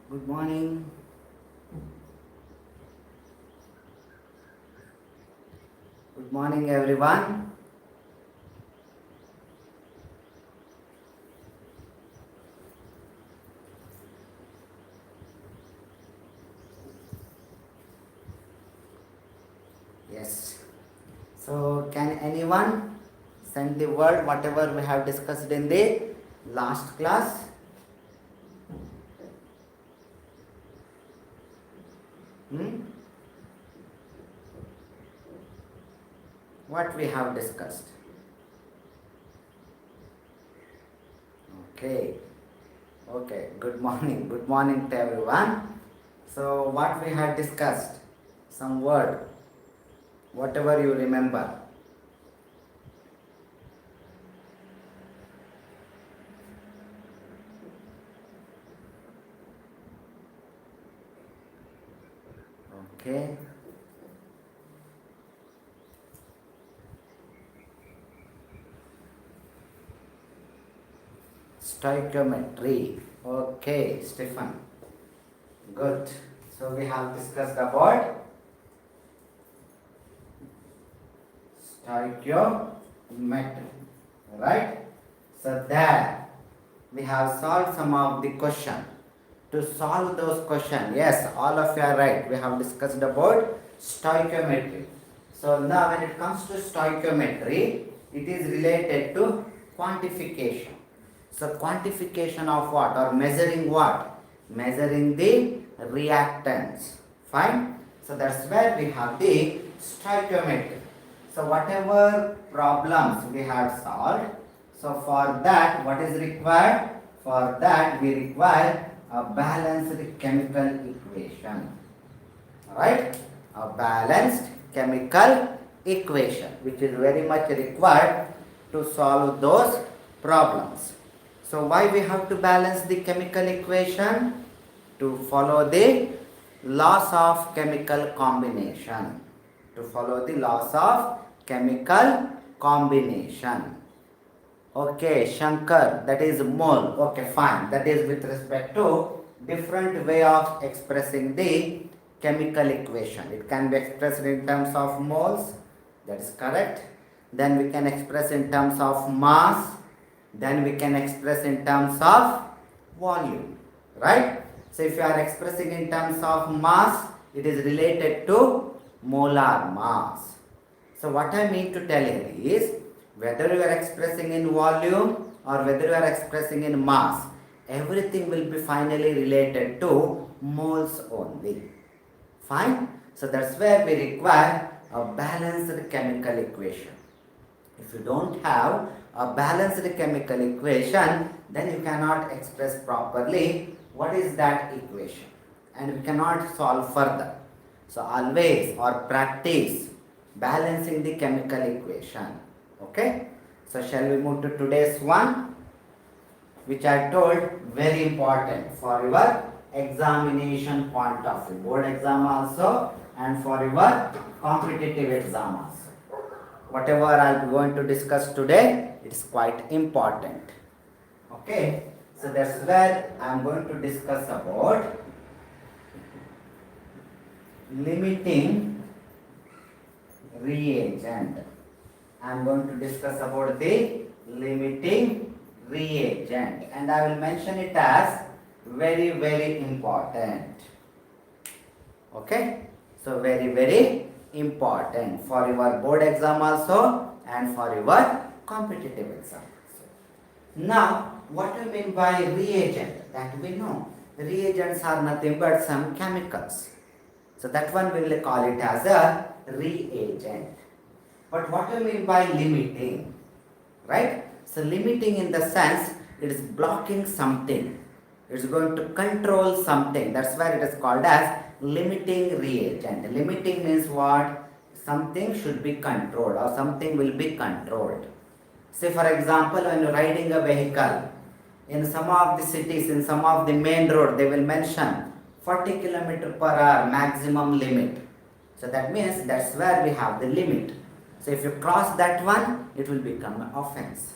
Good morning. Good morning, everyone. Yes. So, can anyone send the word whatever we have discussed in the last class? Hmm? What we have discussed? Okay. Okay. Good morning. Good morning to everyone. So, what we have discussed? Some word, whatever you remember. Okay. Stoichiometry. Okay, Stefan. Good. So we have discussed about stoichiometry, right? So there we have solved some of the question. To solve those questions, yes, all of you are right. We have discussed about stoichiometry. So now when it comes to stoichiometry, it is related to quantification. So quantification of what or measuring what? Measuring the reactants. Fine. So that's where we have the stoichiometry. So whatever problems we have solved, so for that what is required? For that we require a balanced chemical equation. Right? A balanced chemical equation which is very much required to solve those problems. So why we have to balance the chemical equation? To follow the laws of chemical combination. To follow the laws of chemical combination. Okay, Shankar, that is mole. Okay, fine. That is with respect to different way of expressing the chemical equation. It can be expressed in terms of moles. That is correct. Then we can express in terms of mass. Then we can express in terms of volume. Right? So if you are expressing in terms of mass, it is related to molar mass. So what I mean to tell here is whether you are expressing in volume or whether you are expressing in mass, everything will be finally related to moles only. Fine? So that's where we require a balanced chemical equation. If you don't have a balanced chemical equation, then you cannot express properly what is that equation and we cannot solve further. So always or practice balancing the chemical equation. Okay? So shall we move to today's one, which I told very important for your examination point of view, board exam also and for your competitive exam also. Whatever I am going to discuss today, it is quite important. Okay, so that's where I am going to discuss about limiting reagent. I am going to discuss about the limiting reagent and I will mention it as very important. Okay, so very important for your board exam also and for your competitive exam also. Now what do you mean by reagent? That we know. Reagents are nothing but some chemicals. So that one we will call it as a reagent. But what do you mean by limiting? Right? So limiting in the sense it is blocking something. It's going to control something. That's why it is called as limiting reagent. Limiting means what? Something should be controlled or something will be controlled. Say for example, when you're riding a vehicle, in some of the cities, in some of the main road, they will mention 40 km per hour maximum limit. So that means that's where we have the limit. So if you cross that one, it will become an offense.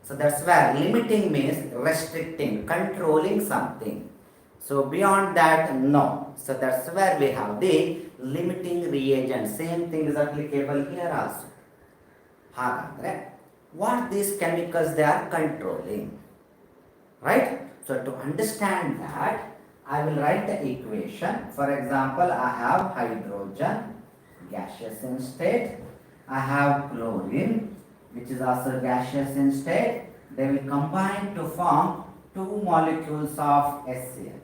So that's where limiting means restricting, controlling something. So beyond that, no. So that's where we have the limiting reagent. Same thing is applicable here also. ಹಾಗಾದರೆ what these chemicals they are controlling, right? So to understand that, I will write the equation. For example, I have hydrogen gaseous in state, I have chlorine which is also gaseous in state. They will combine to form two molecules of HCl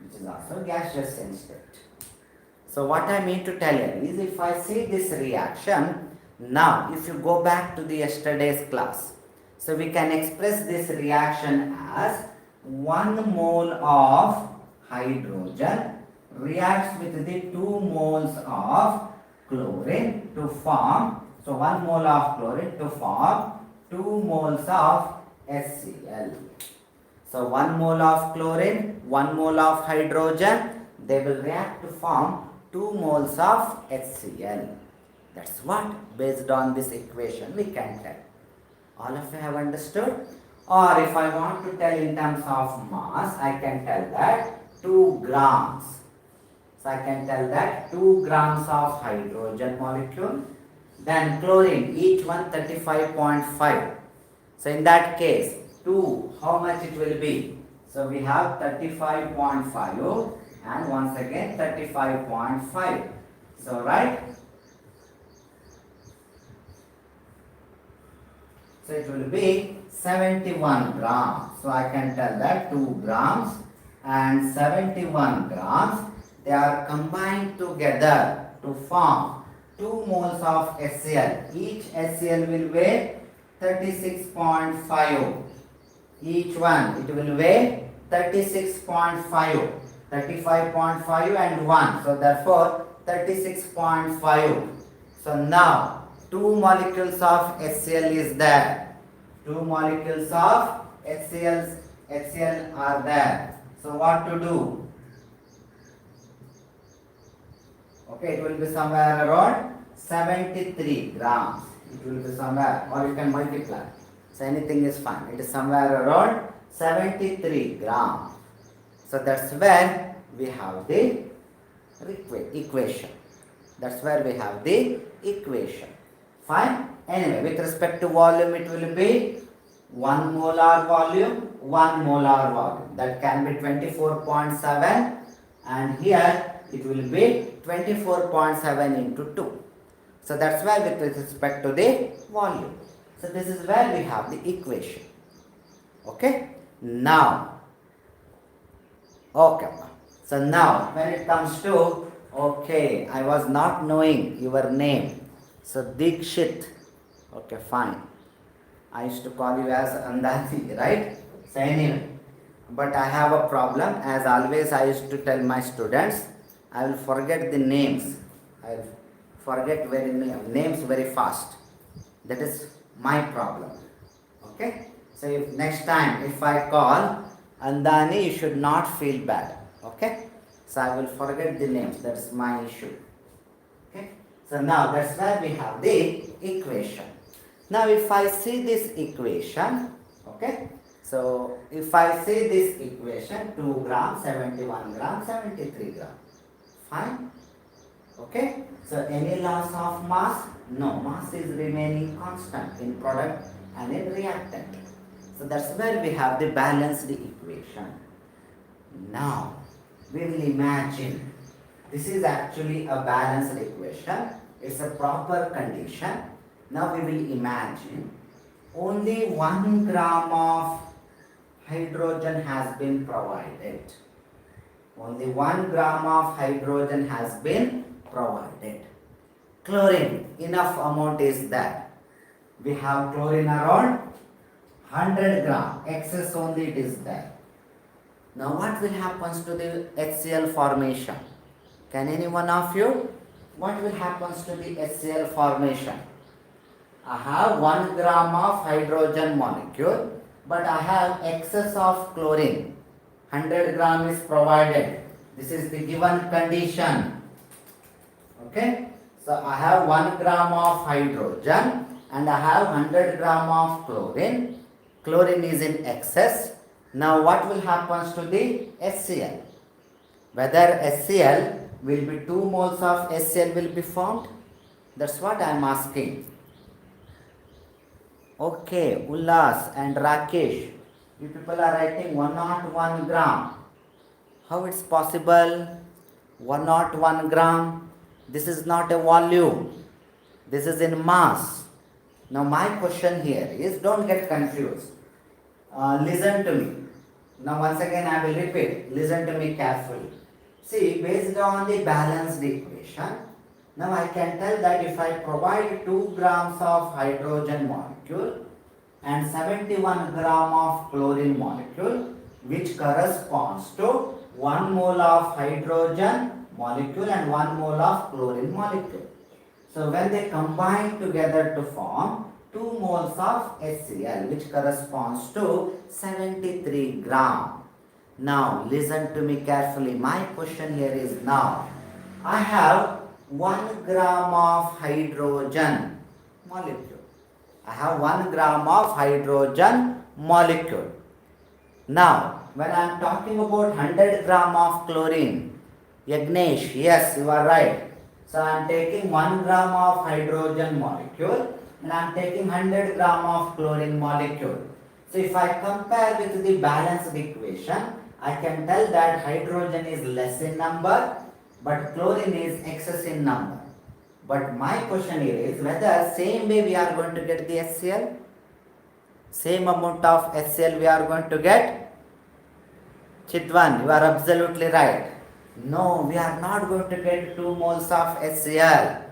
which is also gaseous in state. So what I mean to tell you is, if I see this reaction, now if you go back to the yesterday's class, so we can express this reaction as 1 mole of hydrogen reacts with the 2 moles of chlorine to form, so 1 mole of chlorine to form 2 moles of HCl. So 1 mole of chlorine, 1 mole of hydrogen, they will react to form 2 moles of HCl. That's what, based on this equation, we can tell. All of you have understood? Or if I want to tell in terms of mass, I can tell that 2 grams. So I can tell that 2 grams of hydrogen molecule, then chlorine, each one 35.5. So in that case, 2, how much it will be? So we have 35.5 and once again 35.5. So right? So it will be 71 grams. So I can tell that 2 grams and 71 grams, they are combined together to form 2 moles of HCl. Each HCl will weigh 36.5. Each one, it will weigh 36.5. 35.5 and 1. So therefore 36.5. So now 2 molecules of HCl is there. 2 molecules of HCl are there. So what to do? Okay, it will be somewhere around 73 grams. It will be somewhere, or you can multiply. So anything is fine. It is somewhere around 73 grams. So that's where we have the equation. That's where we have the equation. Fine. Anyway, with respect to volume, it will be 1 molar volume, 1 molar volume. That can be 24.7, and here it will be 24.7 into 2. So that's why with respect to the volume. So this is where we have the equation. Okay. Now, okay. So now when it comes to, okay, I was not knowing your name. So Dikshit. Okay, fine. I used to call you as Andati, right? So anyway, but I have a problem. As always, I used to tell my students, I will forget the names. I will forget names very fast. That is my problem. Okay? So if next time if I call Andani, you should not feel bad. Okay? So I will forget the names. That is my issue. Okay? So now that's why we have the equation. Now if I see this equation, okay? So if I see this equation, 2 grams, 71 grams, 73 grams. Fine? Okay? So any loss of mass? No, mass is remaining constant in product and in reactant. So that's where we have the balanced equation. Now we will imagine this is actually a balanced equation. It's a proper condition. Now we will imagine only 1 gram of hydrogen has been provided. Only 1 gram of hydrogen has been provided. Chlorine, enough amount is there. We have chlorine around 100 gram. Excess only it is there. Now what will happen to the HCl formation? Can any one of you? What will happen to the HCl formation? I have 1 gram of hydrogen molecule, but I have excess of chlorine. 100 gram is provided. This is the given condition. Okay? So I have 1 gram of hydrogen and I have 100 gram of chlorine. Chlorine is in excess. Now what will happen to the HCl? Whether HCl will be 2 moles of HCl will be formed? That's what I am asking. Okay, Ullas and Rakesh, you people are writing 101 gram. How it's possible? 101 gram. This is not a volume. This is in mass. Now my question here is, don't get confused. Listen to me. Now once again I will repeat. Listen to me carefully. See, based on the balanced equation, now I can tell that if I provide 2 grams of hydrogen molecule and 71 gram of chlorine molecule, which corresponds to 1 mole of hydrogen molecule and 1 mole of chlorine molecule. So when they combine together to form 2 moles of HCl, which corresponds to 73 gram. Now listen to me carefully. My question here is, now I have 1 gram of hydrogen molecule. I have 1 gram of hydrogen molecule. Now when I am talking about 100 gram of chlorine, Yagnesh, yes, you are right. So I am taking 1 gram of hydrogen molecule and I am taking 100 gram of chlorine molecule. So if I compare with the balanced equation, I can tell that hydrogen is less in number, but chlorine is excess in number. But my question here is whether same way we are going to get the HCl? Same amount of HCl we are going to get? Chitwan, you are absolutely right. No, we are not going to get 2 moles of HCl.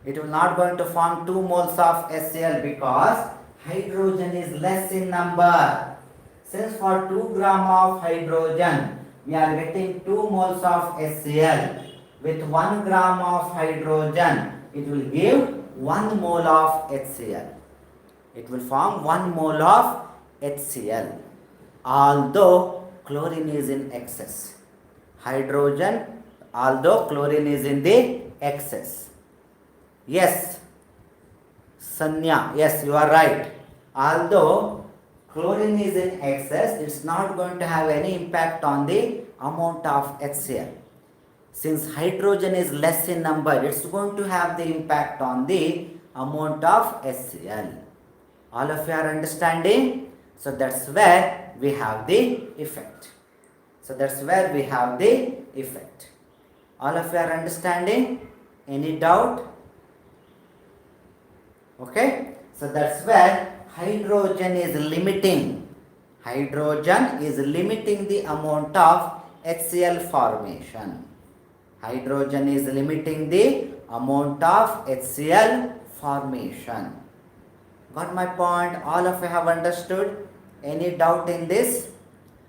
It will not going to form 2 moles of HCl because hydrogen is less in number. Since for 2 gram of hydrogen, we are getting 2 moles of HCl. With 1 gram of hydrogen, it will give 1 mole of HCl. It will form 1 mole of HCl. Although chlorine is in excess. Hydrogen, although chlorine is in the excess. Yes, Sanya, yes, you are right. Although chlorine is in excess, it's not going to have any impact on the amount of HCl. Since hydrogen is less in number, it's going to have the impact on the amount of HCl. All of you are understanding? So that's where we have the effect. So that's where we have the effect. All of you are understanding? Any doubt? Okay? So that's where hydrogen is limiting. Hydrogen is limiting the amount of HCl formation. Hydrogen is limiting the amount of HCl formation. Got my point? All of you have understood? Any doubt in this?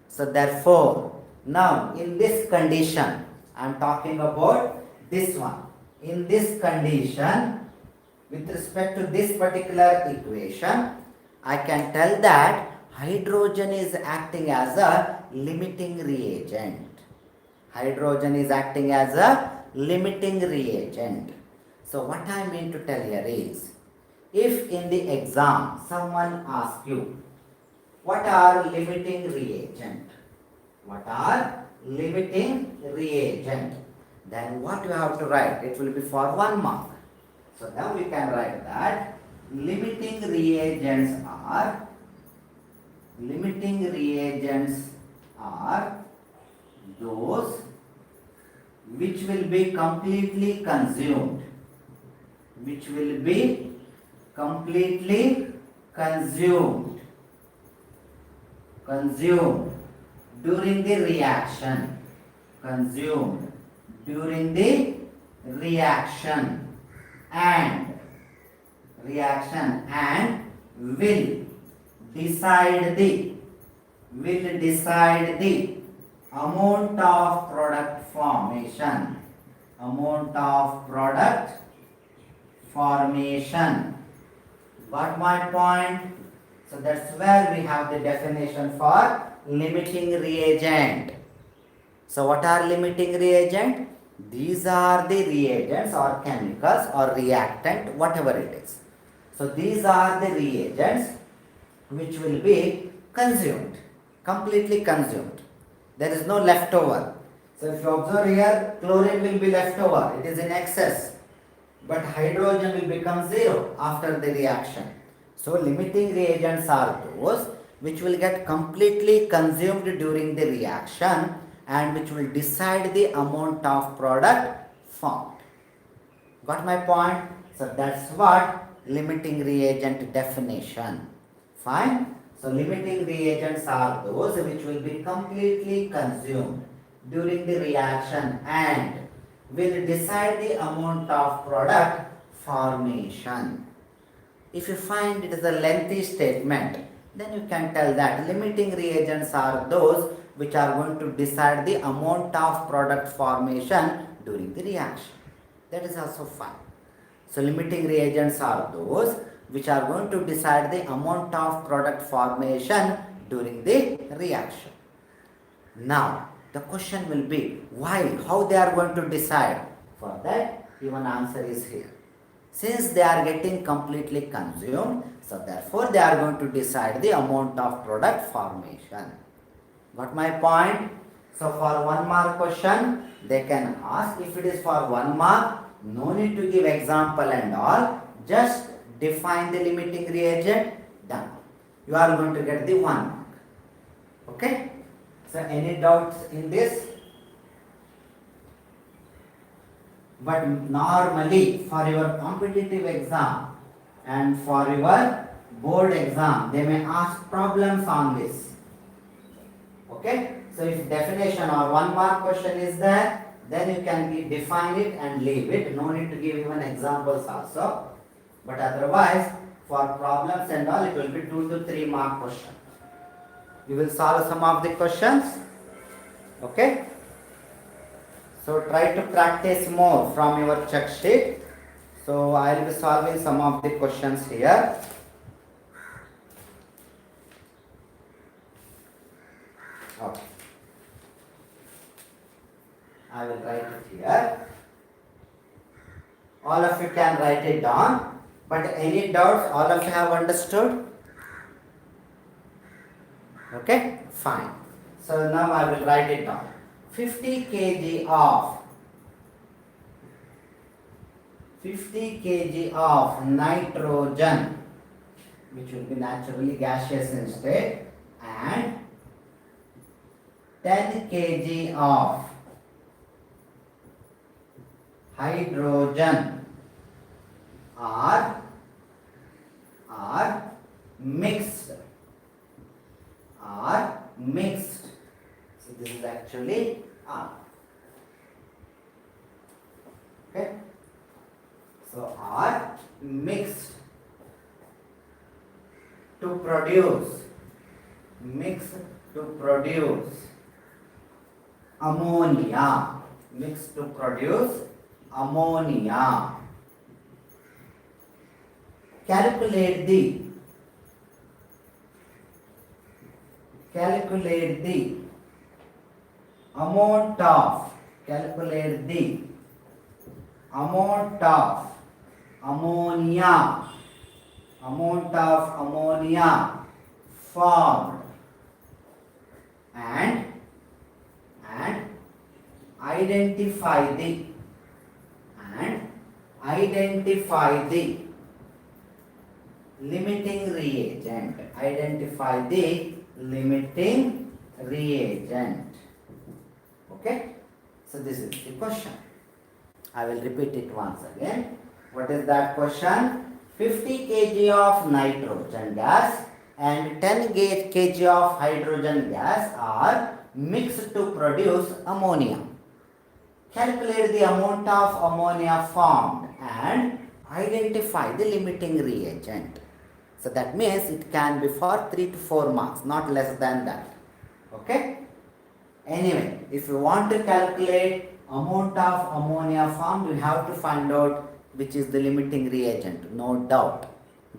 So therefore, now in this condition, I am talking about this one. In this condition, with respect to this particular equation, I can tell that hydrogen is acting as a limiting reagent. Hydrogen is acting as a limiting reagent. So what I mean to tell here is, if in the exam someone asks you, what are limiting reagent? What are limiting reagent? Then what you have to write? It will be for 1 mark. So now we can write that limiting reagents are those which will be completely consumed. Which will be completely consumed during the reaction. Consumed during the reaction and will decide the amount of product formation. Got my point? So that's where we have the definition for limiting reagent. So what are limiting reagent? These are the reagents or chemicals or reactant, whatever it is. So these are the reagents which will be consumed completely consumed. There is no leftover. So if you observe here, chlorine will be leftover. It is in excess. But hydrogen will become zero after the reaction. So limiting reagents are those which will get completely consumed during the reaction and which will decide the amount of product formed. Got my point? So that's what limiting reagent definition. Fine? So limiting reagents are those which will be completely consumed during the reaction and will decide the amount of product formation. If you find it is a lengthy statement, then you can tell that limiting reagents are those which are going to decide the amount of product formation during the reaction. That is also fine. So limiting reagents are those which are going to decide the amount of product formation during the reaction. Now, the question will be why, how they are going to decide? For that, even answer is here. Since they are getting completely consumed, so therefore they are going to decide the amount of product formation. Got my point? So for 1 mark question, they can ask. If it is for 1 mark, no need to give example and all. Just define the limiting reagent, done. You are going to get the 1 mark. Okay? So any doubts in this? But normally for your competitive exam and for your board exam, they may ask problems on this. Okay? So if definition or 1 mark question is there, then you can define it and leave it. No need to give even examples also. But otherwise, for problems and all, it will be 2 to 3 mark question. You will solve some of the questions. Okay? So try to practice more from your check sheet. So I will be solving some of the questions here. Okay. I will write it here. All of you can write it down. But any doubts, all of you have understood? Okay, fine. So now I will write it down. 50 kg of nitrogen, which will be naturally gaseous in state, and 10 kg of hydrogen are mixed. So this is actually R. Okay. So are mixed to produce ammonia. Mixed to produce ammonia. Calculate the amount of ammonia formed and identify the limiting reagent. Okay, so this is the question. I will repeat it once again. What is that question? 50 kg of nitrogen gas and 10 kg of hydrogen gas are mixed to produce ammonia. Calculate the amount of ammonia formed and identify the limiting reagent. So that means it can be for 3 to 4 marks, not less than that. Okay? Anyway, if you want to calculate amount of ammonia formed, you have to find out which is the limiting reagent, no doubt.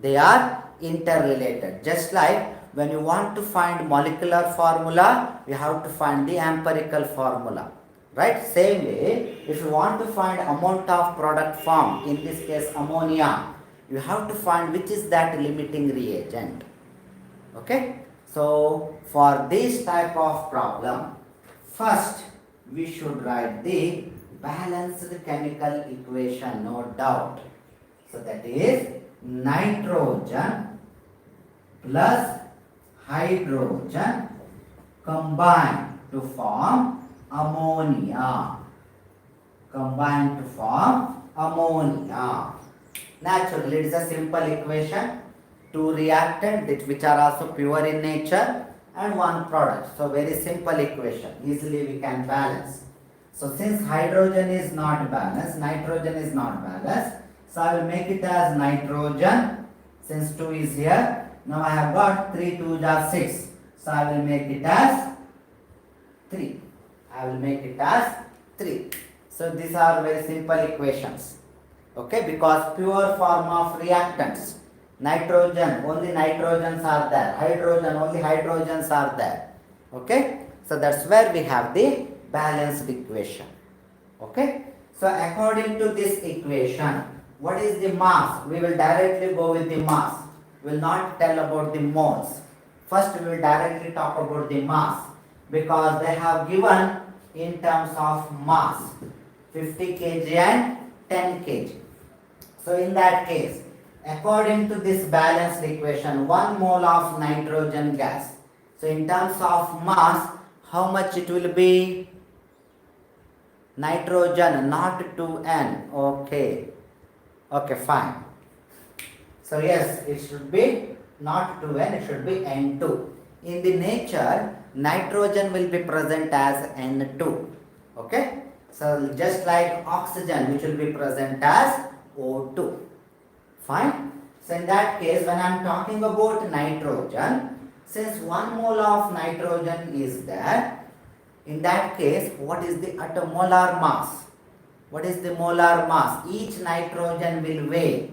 They are interrelated. Just like when you want to find molecular formula, you have to find the empirical formula. Right? Same way, if you want to find amount of product formed, in this case ammonia, you have to find which is that limiting reagent. Okay? So for this type of problem, first we should write the balanced chemical equation, no doubt. So that is nitrogen plus hydrogen combine to form ammonia. Combine to form ammonia. Naturally, it is a simple equation. Two reactants which are also pure in nature and one product. So very simple equation. Easily we can balance. So since hydrogen is not balanced, nitrogen is not balanced. So I will make it as nitrogen. Since 2 is here. Now I have got 3 2s are 6. So I will make it as 3. I will make it as 3. So these are very simple equations. Okay, because pure form of reactants. Nitrogen, only nitrogens are there. Hydrogen, only hydrogens are there. Okay, so that's where we have the balanced equation. Okay, so according to this equation, what is the mass? We will directly go with the mass. We will not tell about the moles. First we will directly talk about the mass, because they have given in terms of mass 50 kg and 10 kg. So in that case, according to this balanced equation, 1 mole of nitrogen gas. So in terms of mass, how much it will be? Nitrogen, not 2n. Okay. Okay, fine. So yes, it should be not 2n, it should be n2. In the nature, nitrogen will be present as n2. Okay. So just like oxygen, which will be present as O2. Fine. So in that case, when I am talking about nitrogen, since 1 mole of nitrogen is there, in that case, what is the molar mass? What is the molar mass? Each nitrogen will weigh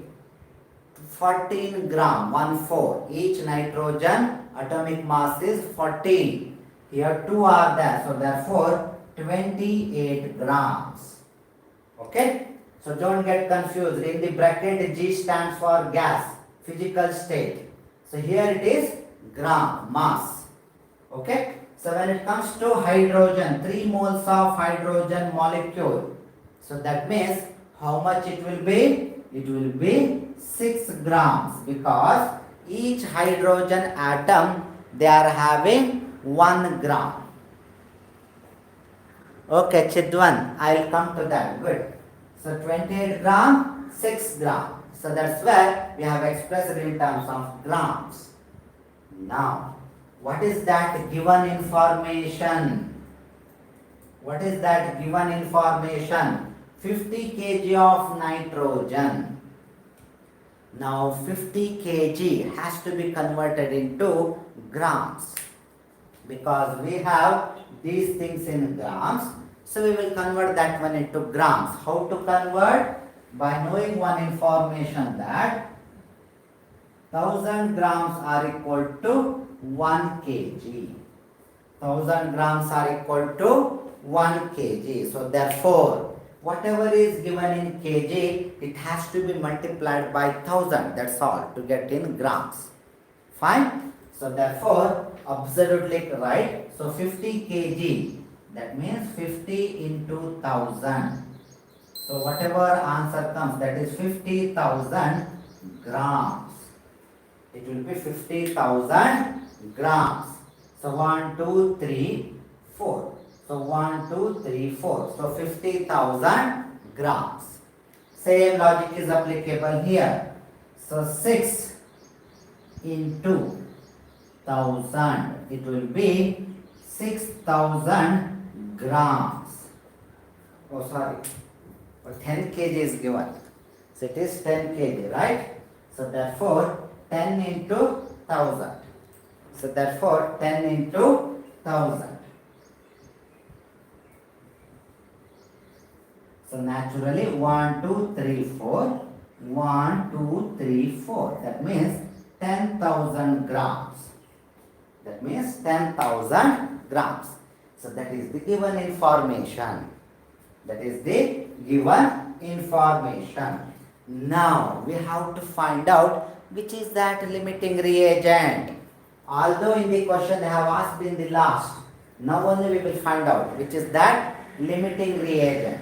14 gram, 1/4. Each nitrogen atomic mass is 14. Here 2 are there, so therefore 28 grams. Okay? So don't get confused. In the bracket, G stands for gas, physical state. So here it is gram, mass. Okay? So when it comes to hydrogen, 3 moles of hydrogen molecule. So that means how much it will be? It will be 6 grams, because each hydrogen atom, they are having 1 gram. Okay, Chidwan, I will come to that. Good. So 28 gram, 6 gram. So that's where we have expressed in terms of grams. Now, what is that given information? What is that given information? 50 kg of nitrogen. Now 50 kg has to be converted into grams, because we have these things in grams. So we will convert that one into grams. How to convert? By knowing one information, that 1000 grams are equal to 1 kg. 1000 grams are equal to 1 kg. So therefore, whatever is given in kg, it has to be multiplied by 1000. That's all, to get in grams. Fine? So therefore, absolutely right. So 50 kg, that means 50 into 1000. So whatever answer comes, that is 50,000 grams. It will be 50,000 grams. So 1, 2, 3, 4. So 1, 2, 3, 4. So 50,000 grams. Same logic is applicable here. So 6 into 1000. It will be 6,000 grams. Oh, sorry. 10 kg is given. So it is 10 kg, right? So therefore 10 into 1000. So therefore 10 into 1000. So naturally 1, 2, 3, 4. 1, 2, 3, 4. That means 10,000 grams. That means 10,000 grams. So that is the given information. That is the given information. Now we have to find out which is that limiting reagent. Although in the question they have asked in the last, now only we will find out which is that limiting reagent.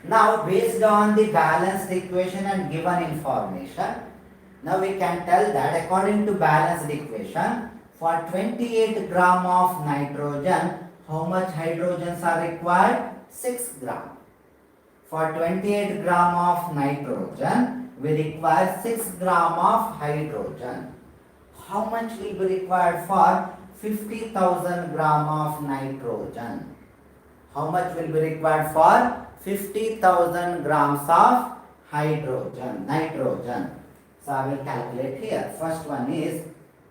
Now based on the balanced equation and given information, now we can tell that according to balanced equation, for 28 gram of nitrogen, how much hydrogens are required? 6 gram. For 28 gram of nitrogen, we require 6 gram of hydrogen. How much will be required for 50,000 gram of nitrogen? How much will be required for 50,000 grams of nitrogen? So I will calculate here. First one is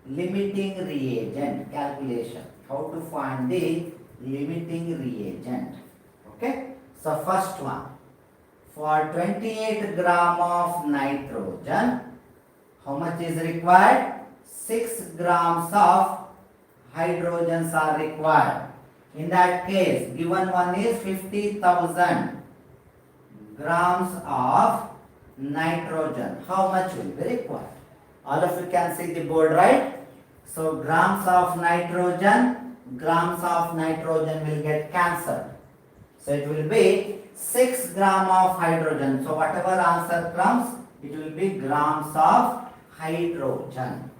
limiting reagent calculation. How to find the limiting reagent? Okay. So first one, for 28 gram of nitrogen, how much is required? 6 grams of hydrogens are required. In that case, given one is 50,000 grams of nitrogen. How much will be required? All of you can see the board, right? So grams of nitrogen will get cancelled. So it will be 6 gram of hydrogen. So whatever answer comes, it will be grams of hydrogen.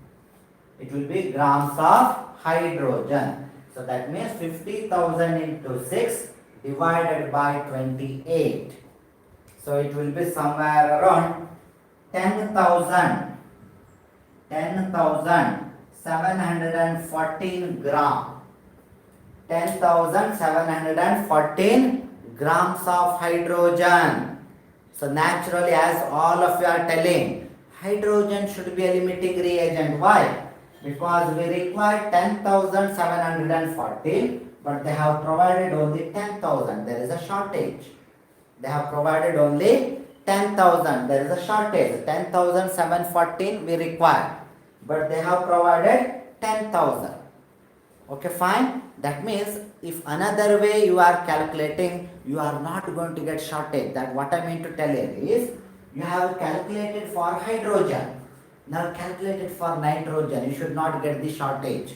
It will be grams of hydrogen. So that means 50,000 into 6 divided by 28. So it will be somewhere around 10,714 gram. 10,714 grams of hydrogen. So naturally, as all of you are telling, hydrogen should be a limiting reagent. Why? Because we require 10,714, but they have provided only 10,000. There is a shortage. They have provided only 10,000. There is a shortage. 10,714 we require, but they have provided 10,000. Okay, fine. That means if another way you are calculating, you are not going to get shortage. That what I mean to tell you is, you have calculated for hydrogen. Now calculate it for nitrogen. You should not get the shortage.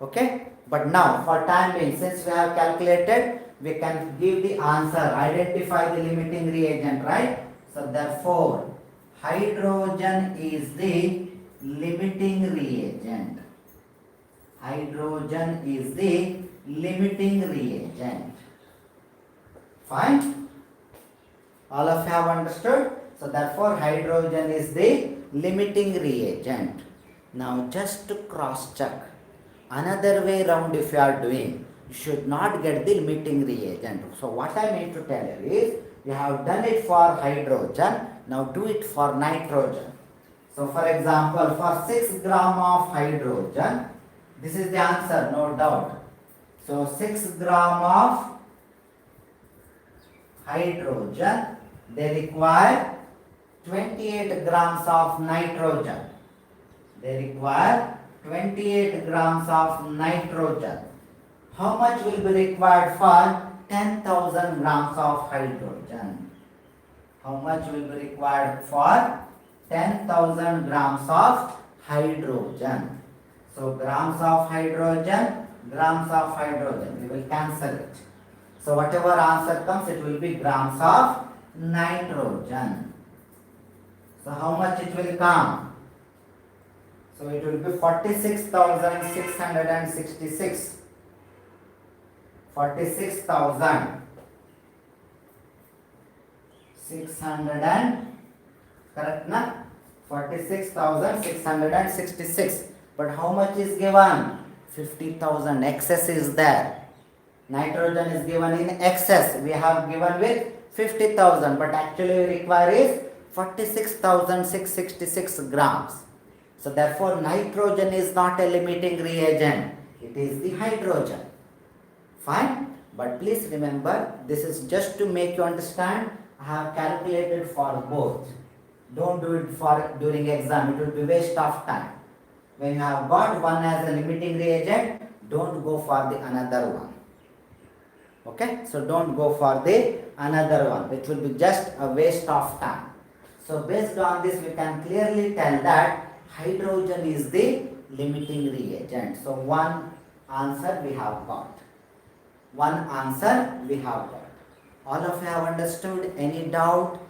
Okay? But now for time being, since we have calculated, we can give the answer, identify the limiting reagent, right? So therefore, hydrogen is the limiting reagent. Hydrogen is the limiting reagent. Fine? All of you have understood? So therefore, hydrogen is the limiting reagent. Now just to cross check, another way round if you are doing, you should not get the limiting reagent. So what I mean to tell you is, you have done it for hydrogen, now do it for nitrogen. So for example, for 6 gram of hydrogen, this is the answer, no doubt. So 6 gram of hydrogen, they require 28 grams of nitrogen. They require 28 grams of nitrogen. How much will be required for 10,000 grams of hydrogen? How much will be required for 10,000 grams of hydrogen? So grams of hydrogen, we will cancel it. So whatever answer comes, it will be grams of nitrogen. So how much it will come? So it will be 46,666. 46,600 correct na? 46,666. But how much is given? 50,000. Excess is there. Nitrogen is given in excess. We have given with 50,000, but actually we require is 46,666 grams. So therefore nitrogen is not a limiting reagent. It is the hydrogen. Fine. But please remember, this is just to make you understand. I have calculated for both. Don't do it for during exam. It will be waste of time. When you have got one as a limiting reagent, don't go for the another one. Okay. So don't go for the another one. It will be just a waste of time. So based on this, we can clearly tell that hydrogen is the limiting reagent. So one answer we have got. One answer we have got. All of you have understood? Any doubt?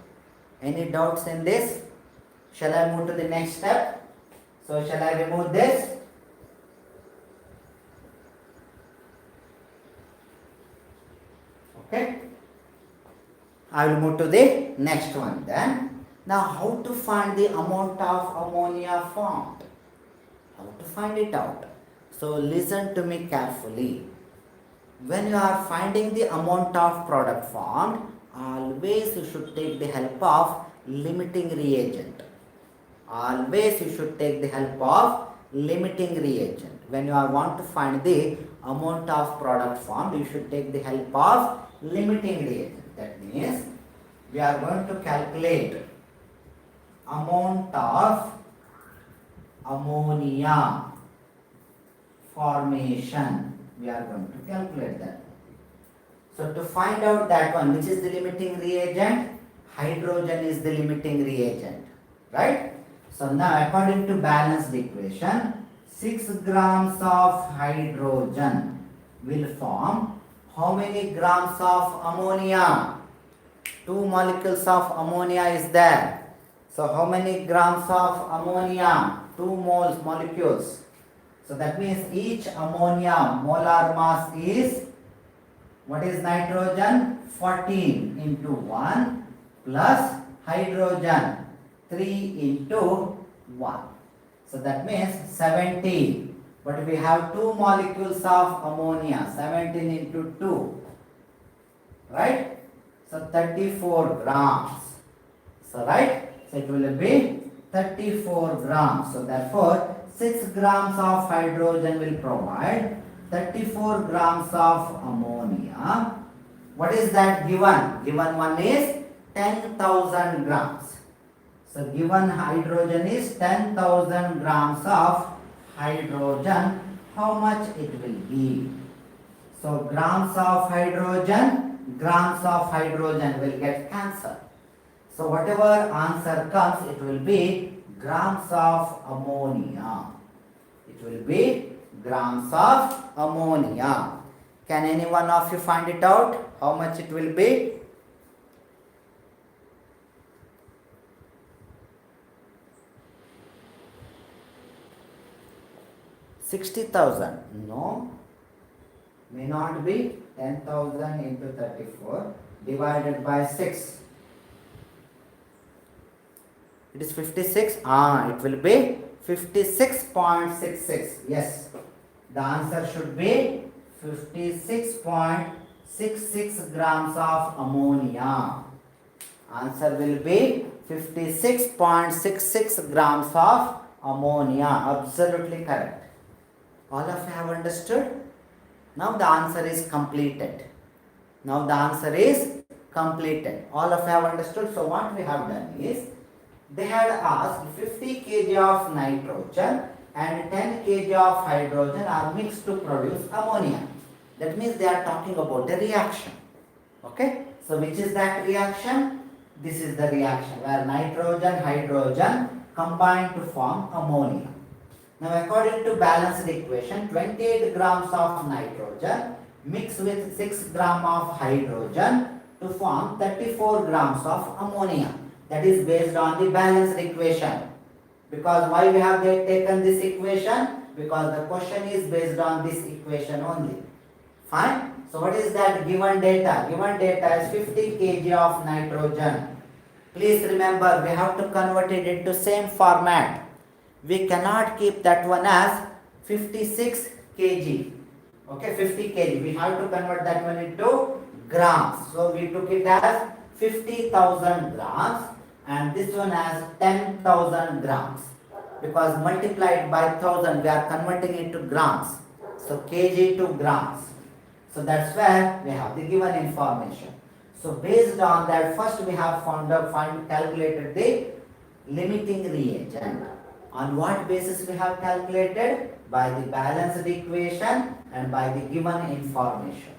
Any doubts in this? Shall I move to the next step? So shall I remove this? Okay. I will move to the next one then. Now how to find the amount of ammonia formed? How to find it out? So listen to me carefully. When you are finding the amount of product formed, always you should take the help of limiting reagent. Always you should take the help of limiting reagent. When you want to find the amount of product formed, you should take the help of limiting reagent. That means we are going to calculate amount of ammonia formation. We are going to calculate that. So to find out that one, which is the limiting reagent? Hydrogen is the limiting reagent, right? So now according to balanced equation, 6 grams of hydrogen will form how many grams of ammonia? 2 molecules of ammonia is there. So how many grams of ammonia? 2 molecules. So that means each ammonia molar mass is, what is nitrogen? 14 into 1 plus hydrogen 3 into 1. So that means 70. But we have 2 molecules of ammonia, 17 into 2. Right? So 34 grams. So right? So it will be 34 grams. So therefore 6 grams of hydrogen will provide 34 grams of ammonia. What is that given? Given one is 10,000 grams. So given hydrogen is 10,000 grams of hydrogen. How much it will be? So grams of hydrogen will get cancelled. So whatever answer comes, it will be grams of ammonia. It will be grams of ammonia. Can any one of you find it out? How much it will be? $60,000. No. May not be. 10,000 into 34 divided by 6. It is 56. It will be 56.66. Yes. The answer should be 56.66 grams of ammonia. Answer will be 56.66 grams of ammonia. Absolutely correct. All of you have understood? Now the answer is completed. Now the answer is completed. All of you have understood. So what we have done is, they had asked 50 kg of nitrogen and 10 kg of hydrogen are mixed to produce ammonia. That means they are talking about a reaction. Okay. So which is that reaction? This is the reaction where nitrogen, hydrogen combine to form ammonia. Now according to balanced equation, 28 grams of nitrogen mixed with 6 grams of hydrogen to form 34 grams of ammonia. That is based on the balanced equation. Because why we have taken this equation? Because the question is based on this equation only. Fine. So what is that given data? Given data is 50 kg of nitrogen. Please remember, we have to convert it into same format. We cannot keep that one as 56 kg. Okay, 50 kg. We have to convert that one into grams. So we took it as 50,000 grams and this one as 10,000 grams. Because multiplied by 1000, we are converting it to grams. So kg to grams. So that's where we have the given information. So based on that, first we have calculated the limiting reagent. On what basis we have calculated? By the balanced equation and by the given information.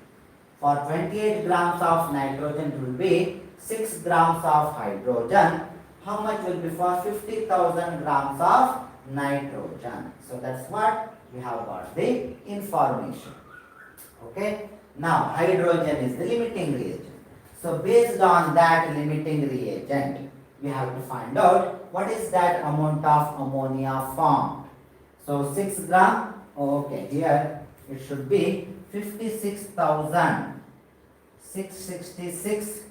For 28 grams of nitrogen it will be 6 grams of hydrogen. How much will be for 50,000 grams of nitrogen. So that's what we have got the information. Okay. Now hydrogen is the limiting reagent. So based on that limiting reagent, we have to find out what is that amount of ammonia formed. So 6 gram. Okay, here it should be 56,666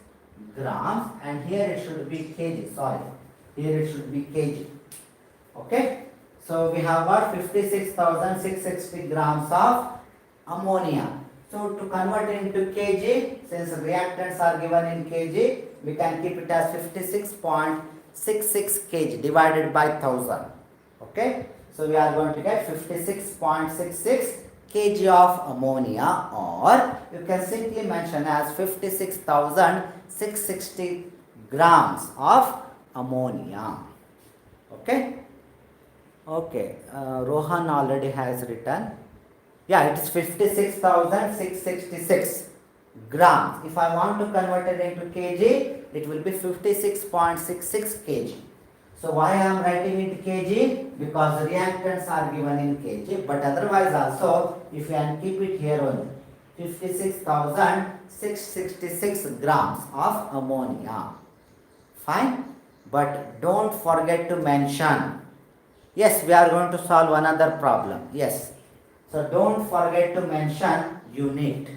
grams, and here it should be kg. Sorry, here it should be kg. Okay, so we have got 56,660 grams of ammonia. So to convert it into kg, since reactants are given in kg, we can keep it as 56.66 kg divided by 1000. Okay, so we are going to get 56.66 kg of ammonia, or you can simply mention as 56,660 grams of ammonia. Okay. Okay, Rohan already has written. Yeah, it is 56,666 grams. If I want to convert it into kg, it will be 56.66 kg. So why I am writing it kg? Because reactants are given in kg, but otherwise also, if you can keep it here only, 56,666 grams of ammonia. Fine, but don't forget to mention. Yes, we are going to solve another problem. Yes. So don't forget to mention unit.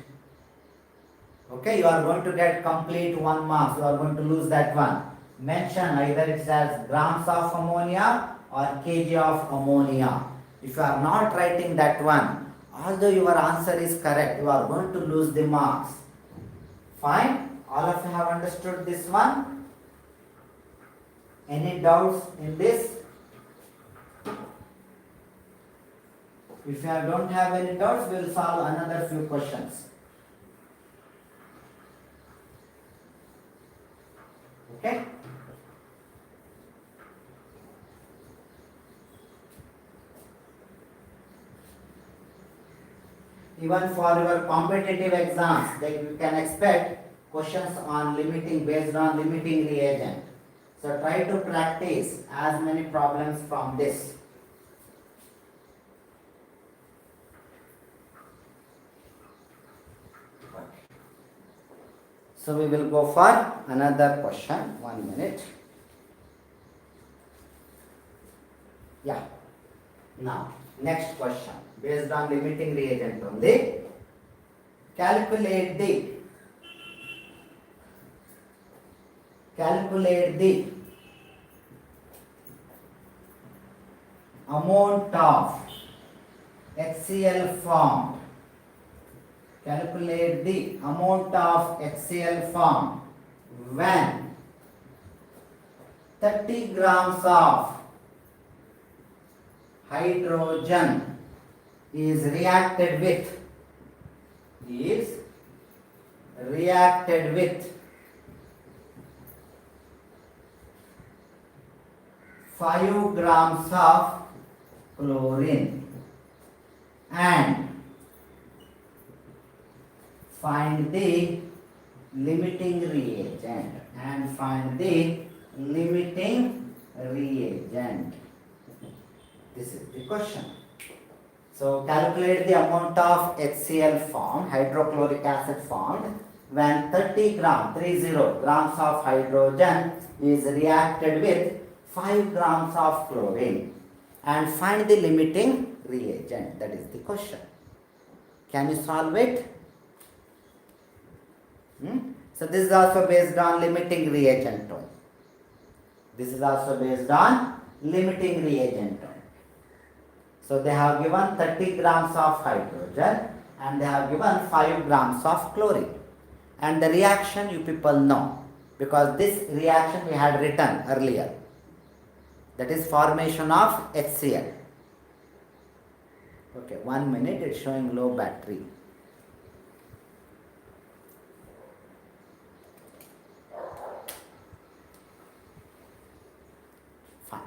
Okay, you are going to get complete 1 mark. You are going to lose that one. Mention either it as grams of ammonia or kg of ammonia. If you are not writing that one, although your answer is correct, you are going to lose the marks. Fine? All of you have understood this one? Any doubts in this? If you don't have any doubts, we will solve another few questions. Okay? Even for your competitive exams, you can expect questions on limiting based on limiting reagent. So try to practice as many problems from this. So we will go for another question. 1 minute. Yeah. Now, next question. Based on limiting reagent only. Calculate the amount of HCl formed. Calculate the amount of HCl formed when 30 grams of hydrogen is reacted with 5 grams of chlorine, and find the limiting reagent. This is the question. So calculate the amount of HCl formed, hydrochloric acid formed, when 30 grams of hydrogen is reacted with 5 grams of chlorine, and find the limiting reagent. That is the question. Can you solve it? So this is also based on limiting reagent term. So they have given 30 grams of hydrogen and they have given 5 grams of chlorine. And the reaction you people know, because this reaction we had written earlier. That is formation of HCl. Okay, 1 minute, it's showing low battery. Fine.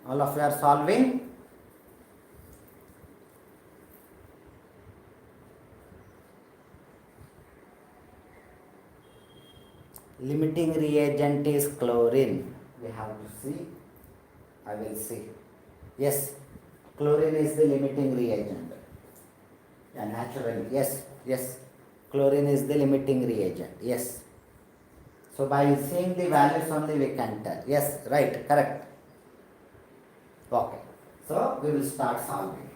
All of you are solving? Limiting reagent is chlorine. We have to see. I will see. Yes, chlorine is the limiting reagent. Yeah, naturally. Yes, yes. Chlorine is the limiting reagent. Yes. So by seeing the values only we can tell. Yes, right, correct. Okay. So we will start solving.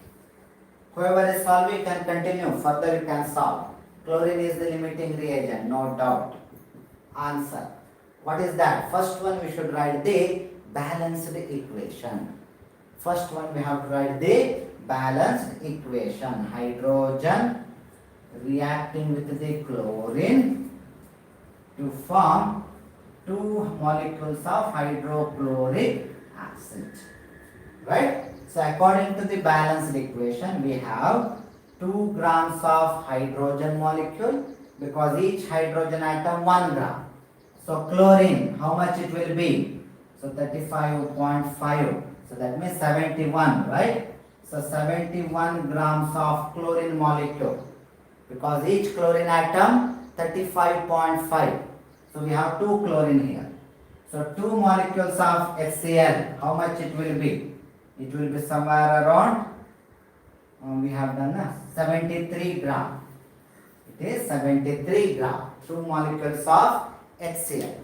Whoever is solving can continue. Further you can solve. Chlorine is the limiting reagent, no doubt. Answer. What is that? First one we should write the balanced equation. First one we have to write the balanced equation. Hydrogen reacting with the chlorine to form two molecules of hydrochloric acid. Right? So according to the balanced equation, we have 2 grams of hydrogen molecule because each hydrogen atom 1 gram. So chlorine, how much it will be? So 35.5. So that means 71, right? So 71 grams of chlorine molecule because each chlorine atom 35.5. So we have 2 chlorine here. So 2 molecules of HCl, how much it will be? It will be somewhere around, we have done 73 gram. It is 73 gram. 2 molecules of HCl.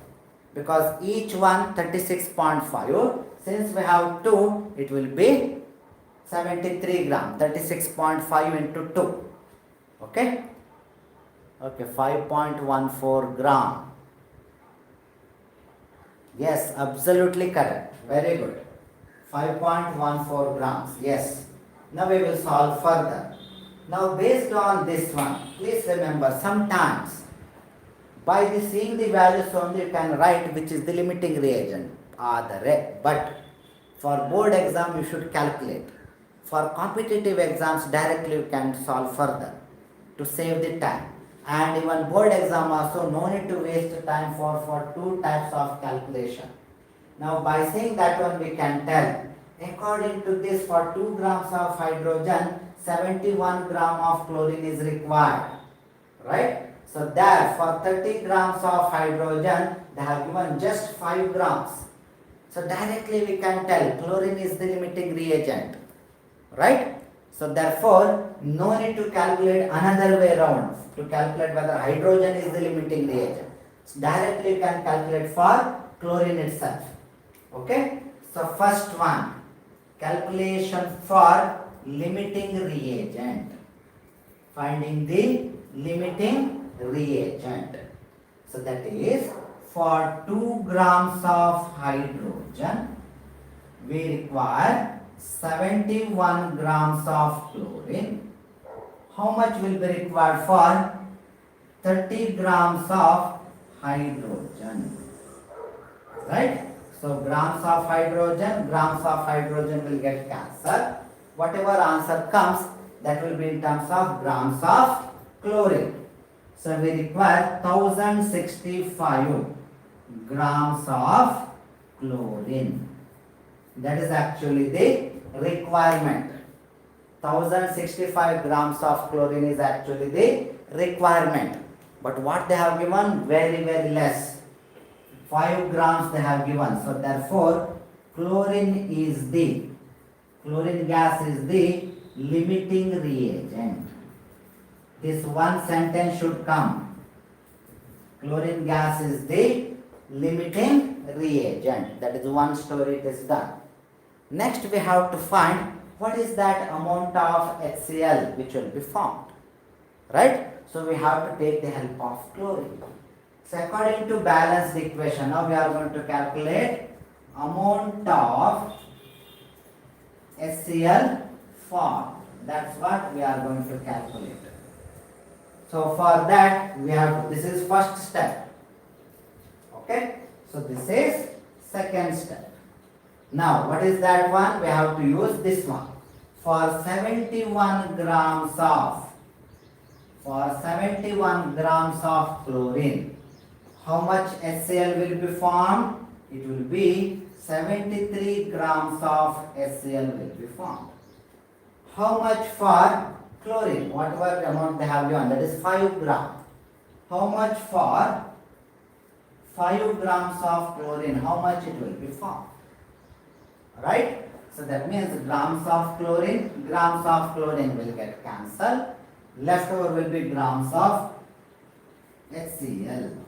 Because each one 36.5. Since we have 2, it will be 73 gram. 36.5 into 2. Okay? Okay, 5.14 gram. Yes, absolutely correct. Very good. 5.14 grams. Yes. Now we will solve further. Now based on this one, please remember sometimes by seeing the values only you can write which is the limiting reagent. But for board exam you should calculate. For competitive exams directly you can solve further to save the time. And even board exam also no need to waste time for 2 types of calculation. Now by saying that one we can tell, according to this for 2 grams of hydrogen, 71 gram of chlorine is required. Right? So there for 30 grams of hydrogen, they have given just 5 grams. So directly we can tell chlorine is the limiting reagent. Right? So therefore, no need to calculate another way around to calculate whether hydrogen is the limiting reagent. So directly you can calculate for chlorine itself. Okay? So first one, calculation for limiting reagent. Finding the limiting reagent. So that is for 2 grams of hydrogen, we require 71 grams of chlorine. How much will be required for 30 grams of hydrogen? Right? So grams of hydrogen will get cancelled. Whatever answer comes, that will be in terms of grams of chlorine. So we require 1065 grams of chlorine. That is actually the requirement. 1065 grams of chlorine is actually the requirement. But what they have given? Very, very less. 5 grams they have given. So therefore, chlorine gas is the limiting reagent. This one sentence should come. Chlorine gas is the limiting reagent. That is one story, it is done. Next we have to find what is that amount of HCl which will be formed. Right? So we have to take the help of chlorine. So according to balanced equation, now we are going to calculate amount of HCl formed. That's what we are going to calculate. So for that we have to, this is first step. Okay? So this is second step. Now what is that one? We have to use this one. For 71 grams of chlorine, how much HCl will be formed? It will be 73 grams of HCl will be formed. How much for chlorine? Whatever amount they have given, that is 5 grams. How much for 5 grams of chlorine, how much it will be formed? Right? So that means grams of chlorine will get cancelled. Left over will be grams of HCl.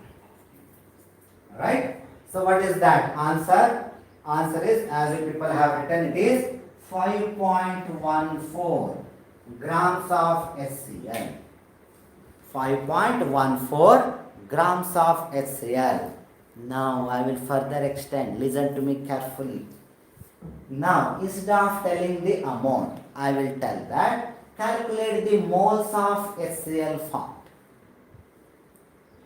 Right? So what is that answer? Answer is, as you people have written, it is 5.14 grams of HCl. 5.14 grams of HCl. Now I will further extend. Listen to me carefully. Now instead of telling the amount, I will tell that calculate the moles of HCl formed.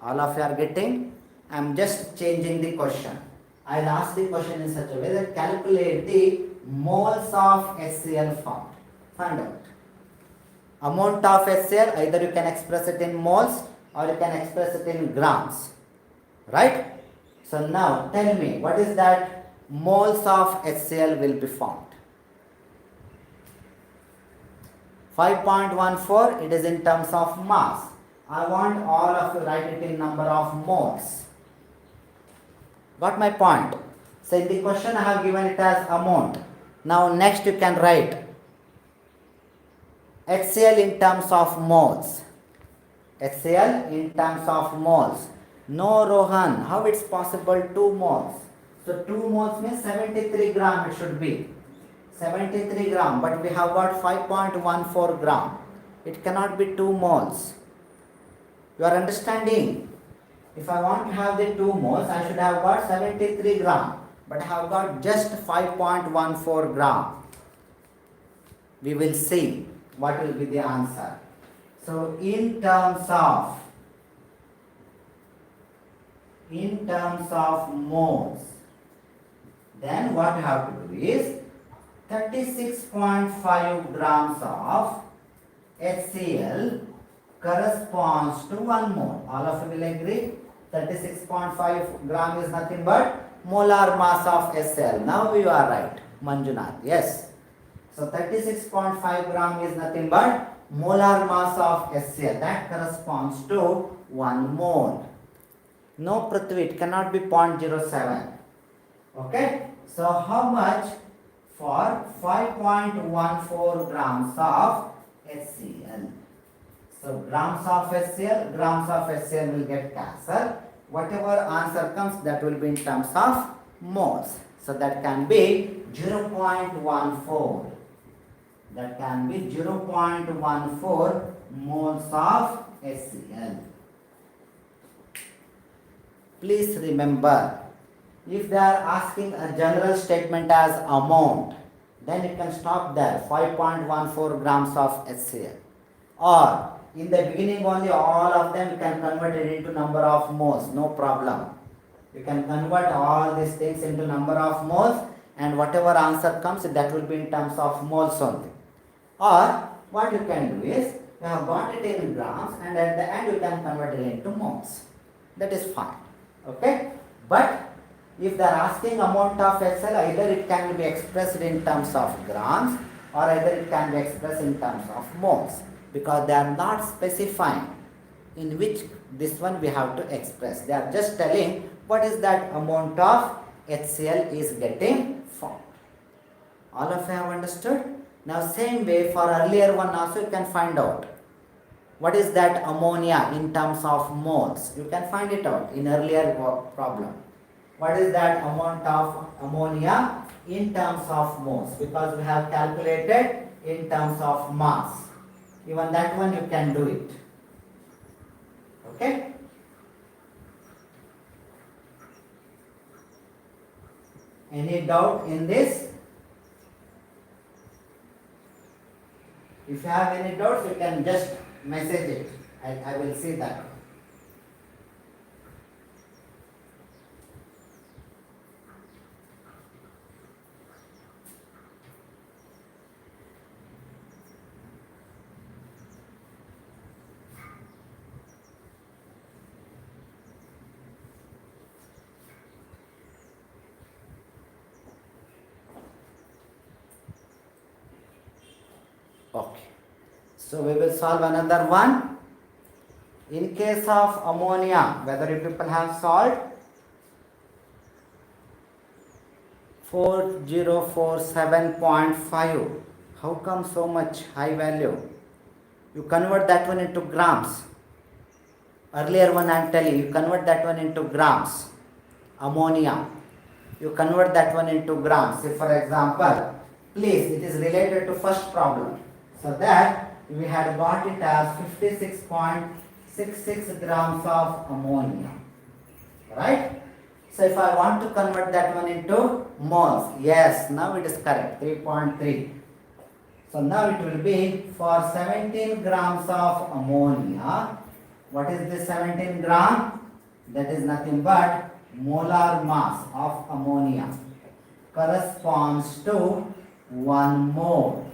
All of you are getting? I am just changing the question. I will ask the question in such a way that calculate the moles of HCl formed. Find out. Amount of HCl, either you can express it in moles or you can express it in grams. Right? So now tell me, what is that moles of HCl will be formed? 5.14, it is in terms of mass. I want all of you write it in number of moles. Got my point? So in the question I have given it as amount. Now next you can write HCl in terms of moles. HCl in terms of moles. No, Rohan, how it's possible 2 moles? So 2 moles means 73 gram it should be. 73 gram, but we have got 5.14 gram. It cannot be 2 moles. You are understanding? If I want to have the 2 moles, I should have got 73 gram. But I have got just 5.14 gram. We will see what will be the answer. So in terms of moles, then what you have to do is 36.5 grams of HCl corresponds to 1 mole. All of you will agree? 36.5 gram is nothing but molar mass of HCl. Now you are right, Manjunath. Yes. So 36.5 gram is nothing but molar mass of HCl. That corresponds to 1 mole. No, Prithvi, it cannot be 0.07. Okay. So how much for 5.14 grams of HCl? So grams of HCl will get cancelled. Whatever answer comes, that will be in terms of moles. So that can be 0.14. That can be 0.14 moles of HCl. Please remember, if they are asking a general statement as amount, then you can stop there, 5.14 grams of HCl. Or in the beginning only all of them you can convert it into number of moles, no problem. You can convert all these things into number of moles, and whatever answer comes, that will be in terms of moles only. Or what you can do is, you have got it in grams and at the end you can convert it into moles. That is fine. Okay? But if they are asking amount of HCl, either it can be expressed in terms of grams or either it can be expressed in terms of moles, because they are not specifying in which this one we have to express. They are just telling what is that amount of HCl is getting formed. All of you have understood? Now same way for earlier one also you can find out. What is that ammonia in terms of moles? You can find it out in earlier problem. What is that amount of ammonia in terms of moles? Because we have calculated in terms of mass. Even that one you can do it. Okay? Any doubt in this? If you have any doubts, you can just message it. I will see that. Okay. So we will solve another one. In case of ammonia, whether you people have solved, 4047.5. How come so much high value? You convert that one into grams. Earlier one I am telling you, convert that one into grams. Ammonia. You convert that one into grams. Say for example, please, it is related to first problem. So that we had got it as 56.66 grams of ammonia. Right? So if I want to convert that one into moles, yes, now it is correct, 3.3. So now it will be for 17 grams of ammonia. What is this 17 gram? That is nothing but molar mass of ammonia corresponds to 1 mole,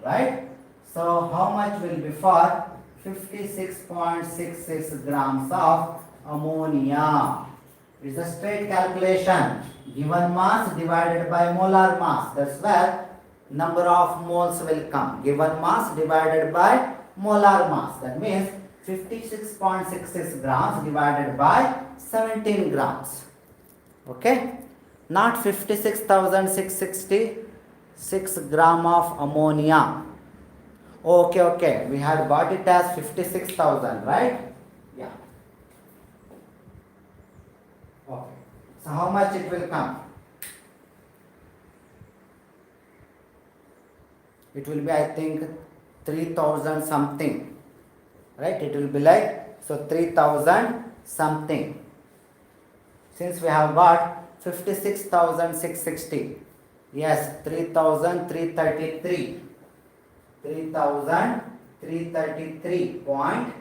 right? So how much will be for 56.66 grams of ammonia? It's a straight calculation. Given mass divided by molar mass. That's where number of moles will come. Given mass divided by molar mass. That means 56.66 grams divided by 17 grams. Okay? Not 56,666 gram of ammonia. Okay. We had got it as 56,000, right? Yeah. Okay. So how much it will come? It will be, I think, 3,000 something. Right? It will be like, so 3,000 something. Since we have got 56,660. Yes, 3,333. 3,333.3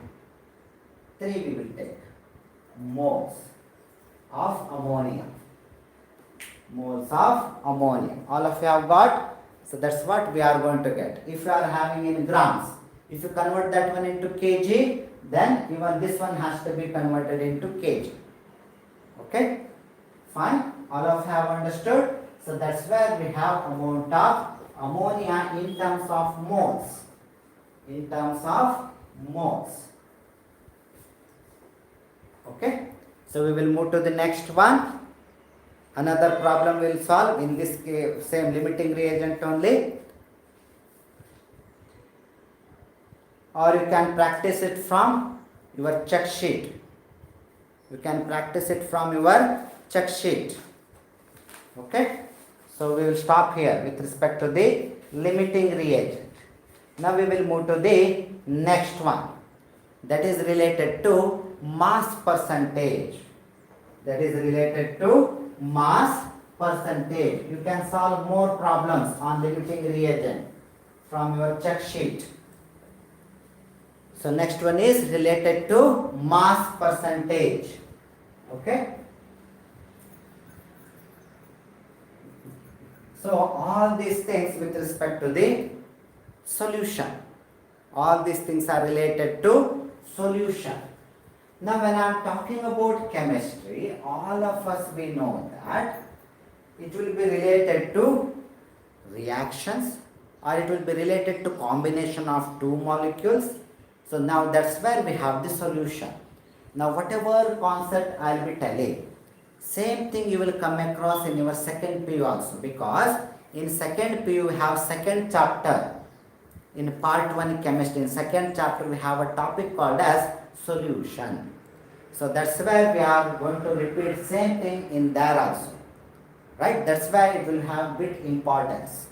we will take. Moles of ammonia. Moles of ammonia. All of you have got? So that's what we are going to get. If you are having in grams, if you convert that one into kg, then even this one has to be converted into kg. Okay? Fine? All of you have understood? So that's where we have amount of ammonia in terms of moles. In terms of moles. Okay? So we will move to the next one. Another problem we will solve in this case, same limiting reagent only. Or you can practice it from your check sheet. You can practice it from your check sheet. Okay? So we will stop here with respect to the limiting reagent. Now we will move to the next one. That is related to mass percentage. That is related to mass percentage. You can solve more problems on limiting reagent from your check sheet. So next one is related to mass percentage. Okay? So all these things with respect to the solution. All these things are related to solution. Now when I am talking about chemistry, all of us we know that it will be related to reactions or it will be related to combination of two molecules. So now that's where we have the solution. Now whatever concept I will be telling, same thing you will come across in your second PU also, because in second PU you have second chapter. In part 1 chemistry, in second chapter we have a topic called as solution. So that's where we are going to repeat same thing in there also. Right? That's why it will have bit importance.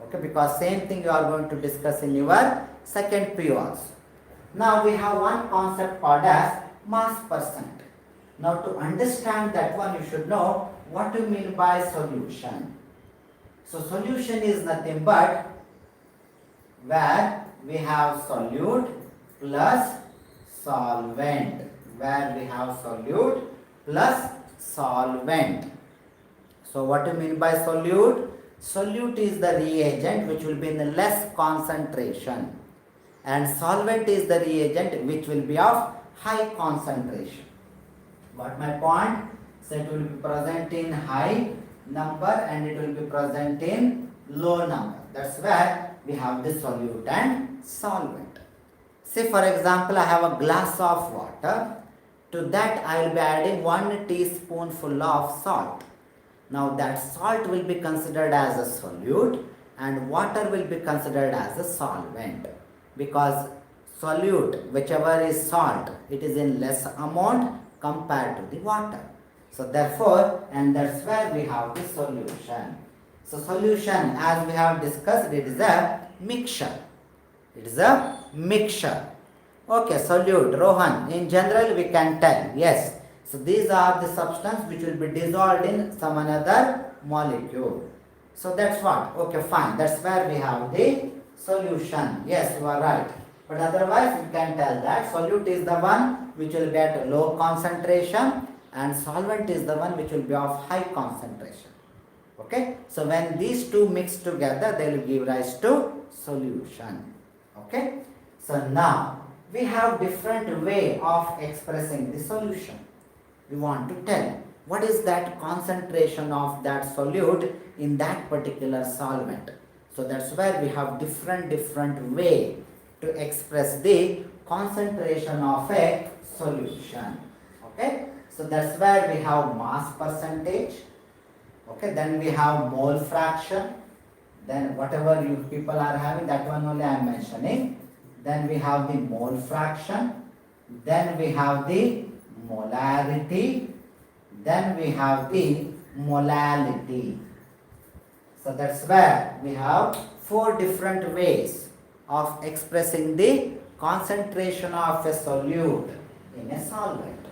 Okay, because same thing you are going to discuss in your second PU also. Now we have one concept called as mass percent. Now to understand that one you should know what you mean by solution. So solution is nothing but where we have solute plus solvent. Where we have solute plus solvent. So what do you mean by solute? Solute is the reagent which will be in less concentration. And solvent is the reagent which will be of high concentration. Got my point? So it will be present in high number and it will be present in low number. That's where we have the solute and solvent. Say for example, I have a glass of water. To that I will be adding 1 teaspoonful of salt. Now that salt will be considered as a solute and water will be considered as a solvent, because solute, whichever is salt, it is in less amount compared to the water. So therefore, and that's where we have the solution. So solution, as we have discussed, it is a mixture. It is a mixture. Okay, solute, Rohan, in general we can tell, yes. So these are the substance which will be dissolved in some another molecule. So that's what, okay fine, that's where we have the solution. Yes, you are right. But otherwise we can tell that solute is the one which will get low concentration and solvent is the one which will be of high concentration. Okay, so when these two mix together, they will give rise to solution. Okay, so now we have different way of expressing the solution. We want to tell what is that concentration of that solute in that particular solvent. So that's where we have different way to express the concentration of a solution. Okay, so that's where we have mass percentage. Okay, then we have mole fraction. Then whatever you people are having, that one only I am mentioning. Then we have the mole fraction. Then we have the molarity. Then we have the molality. So that's where we have 4 different ways of expressing the concentration of a solute in a solvent.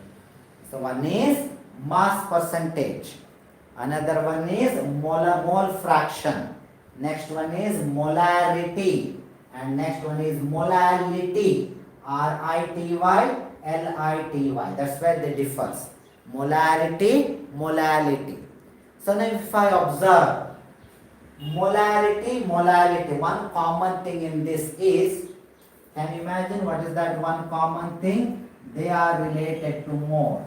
So one is mass percentage. Another one is mole fraction. Next one is molarity. And next one is molality. R-I-T-Y, L-I-T-Y. That's where they differ. Molarity, molality. So now if I observe molarity, molality, one common thing in this is, can you imagine what is that one common thing? They are related to mole.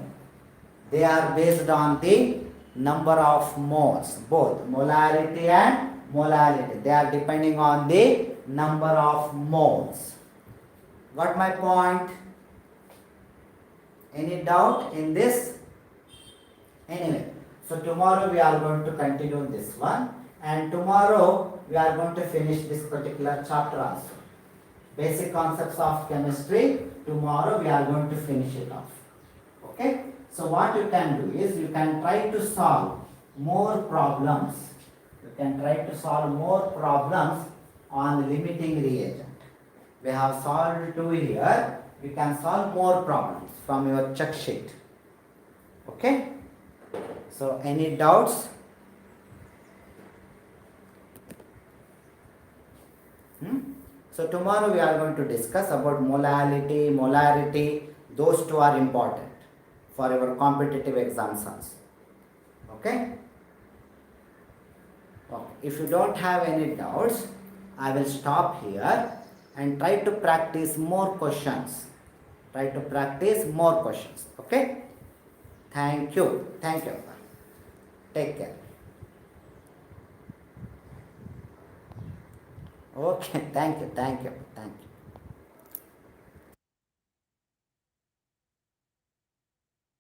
They are based on the number of moles, both molarity and molality. They are depending on the number of moles. Got my point? Any doubt in this? Anyway, so tomorrow we are going to continue this one, and tomorrow we are going to finish this particular chapter also. Basic concepts of chemistry. Tomorrow we are going to finish it off. Okay? So what you can do is you can try to solve more problems. You can try to solve more problems on limiting reagent. We have solved 2 here. We can solve more problems from your check sheet. Okay? So any doubts? So tomorrow we are going to discuss about molality, molarity. Those 2 are important for your competitive exams also. Okay? If you don't have any doubts, I will stop here and try to practice more questions. Try to practice more questions. Okay? Thank you. Thank you. Take care. Okay. Thank you. Thank you.